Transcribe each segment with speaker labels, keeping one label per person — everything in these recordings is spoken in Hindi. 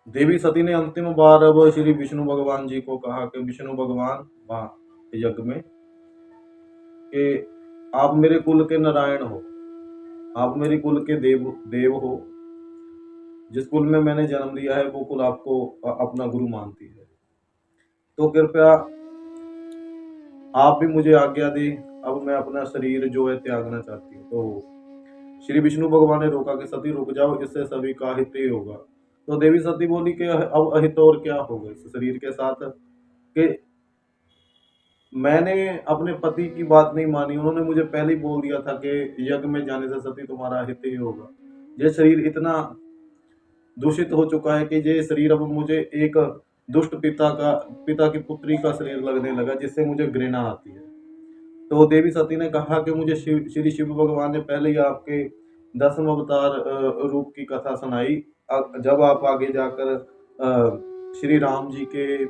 Speaker 1: देवी सती ने अंतिम बार अब श्री विष्णु भगवान जी को कहा कि विष्णु भगवान वहाँ यज्ञ में कि आप मेरे कुल के नारायण हो, आप मेरे कुल के देव देव हो, जिस कुल में मैंने जन्म लिया है वो कुल आपको अपना गुरु मानती है, तो कृपया आप भी मुझे आज्ञा दें, अब मैं अपना शरीर जो है त्यागना चाहती हूँ। तो श्री विष्णु भगवान ने रोका कि सती रुक जाओ, इससे सभी का हित ही होगा। तो देवी सती बोली कि अब अहित और क्या होगा इस शरीर के साथ, कि मैंने अपने पति की बात नहीं मानी, उन्होंने मुझे पहले ही बोल दिया था कि यज्ञ में जाने से सती तुम्हारा हित ही होगा। ये शरीर इतना दूषित हो चुका है कि ये शरीर अब मुझे एक दुष्ट पिता की पुत्री का शरीर लगने लगा, जिससे मुझे घृणा आती है। तो देवी सती ने कहा कि मुझे श्री शिव भगवान ने पहले ही आपके 10वें अवतार रूप की कथा सुनाई। जब आप आगे जाकर श्री राम जी के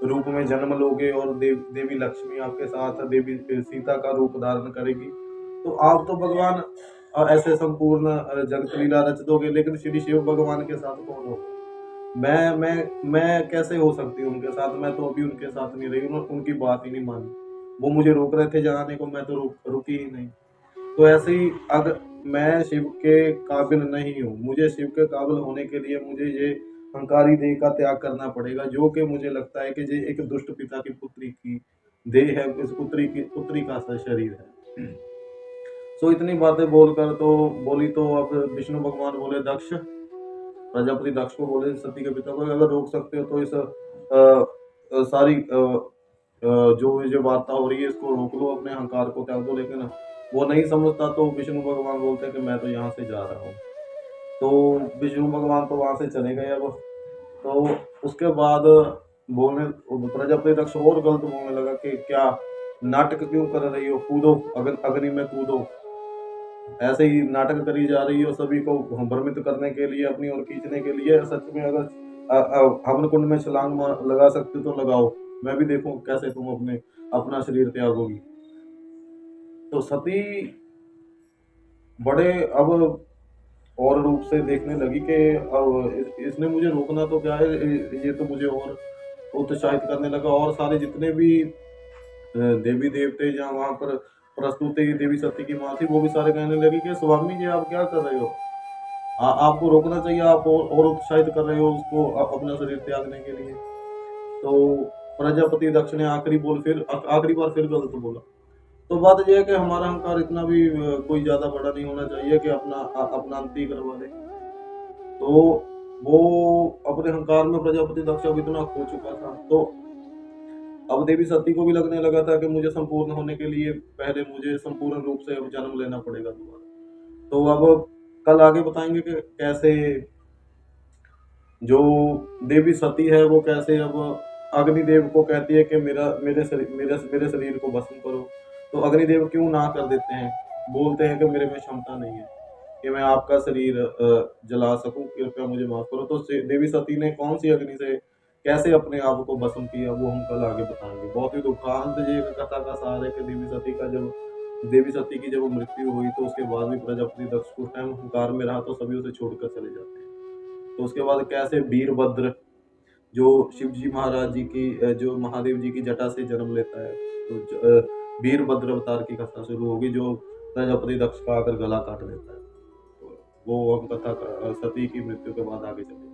Speaker 1: रूप में जन्म लोगे और देवी लक्ष्मी आपके साथ देवी सीता का रूप धारण करेगी, तो आप तो भगवान ऐसे संपूर्ण जगत लीला रच दोगे, लेकिन श्री शिव भगवान के साथ कौन होगा? मैं कैसे हो सकती हूँ उनके साथ? मैं तो अभी उनके साथ नहीं रही, उनकी बात ही नहीं मानी। वो मुझे रोक रहे थे जाने को, मैं तो रुकी ही नहीं। तो ऐसे ही अगर मैं शिव के काबिल नहीं हूँ, मुझे शिव के काबिल होने के लिए मुझे ये हंकारी देह का त्याग करना पड़ेगा, जो कि मुझे लगता है कि ये एक दुष्ट पिता की पुत्री की देह है, इस पुत्री का शरीर है। सो इतनी बातें बोलकर तो बोली, तो अब विष्णु भगवान बोले दक्ष, प्रजापति दक्ष को बोले सती के पिता को, अगर रोक सकते हो तो इस सारी जो ये वार्ता हो रही है इसको रोक लो, अपने अहंकार को त्याग दो। लेकिन वो नहीं समझता, तो विष्णु भगवान बोलते हैं कि मैं तो यहाँ से जा रहा हूँ। तो विष्णु भगवान तो वहां से चले गए। अब तो उसके बाद बोलने प्रजापति दक्ष और गलत बोलने लगा कि क्या नाटक क्यों कर रही हो, कूदो, अग्नि में कूदो। ऐसे ही नाटक करी जा रही हो सभी को भ्रमित करने के लिए, अपनी ओर खींचने के लिए। सच में अगर हवन कुंड में छलांग लगा सकते हो तो लगाओ, मैं भी देखूं कैसे तुम अपना शरीर त्यागोगी। तो सती बड़े अब और रूप से देखने लगी कि अब इसने मुझे रोकना तो क्या है, ये तो मुझे और उत्साहित करने लगा। और सारे जितने भी देवी देवते जहाँ वहां पर प्रस्तुत थे, देवी सती की माँ थी, वो भी सारे कहने लगी कि स्वामी जी आप क्या कर रहे हो, आपको रोकना चाहिए, आप और उत्साहित कर रहे हो उसको अपना शरीर त्यागने के लिए। तो प्रजापति दक्ष ने आखिरी बार फिर गलत बोला। तो बात यह है कि हमारा अहंकार इतना भी कोई ज्यादा बड़ा नहीं होना चाहिए कि अपना अंत ही करवा दे। तो वो अपने अहंकार में प्रजापति दक्ष अब इतना खो चुका था, तो अब देवी सती को भी लगने लगा था कि मुझे संपूर्ण होने के लिए पहले मुझे संपूर्ण रूप से अब जन्म लेना पड़ेगा दोबारा। तो अब कल आगे बताएंगे कि कैसे जो देवी सती है वो कैसे अब अग्निदेव को कहती है कि मेरे शरीर को भस्म करो। तो अग्निदेव क्यों ना कर देते हैं, बोलते हैं कि मेरे में क्षमता नहीं है कि मैं आपका शरीर जला सकूं, कृपया मुझे माफ करो। तो देवी सती ने कौन सी अग्नि से कैसे अपने आप को भस्म किया, वो हम कल आगे बताएंगे। बहुत ही दुखांत ये कथा का सार है कि देवी सती की जब मृत्यु हुई, तो उसके बाद भी प्रजापति दक्ष कुछ टाइम अहंकार में रहा, तो सभी उसे छोड़कर चले जाते हैं। तो उसके बाद कैसे वीरभद्र जो शिव जी महाराज जी की जो महादेव जी की जटा से जन्म लेता है, तो वीरभद्र अवतार की कथा शुरू होगी, जो प्रजापति दक्ष का आकर गला काट देता है। तो वो हम कथा सती की मृत्यु के बाद आगे चलेगी।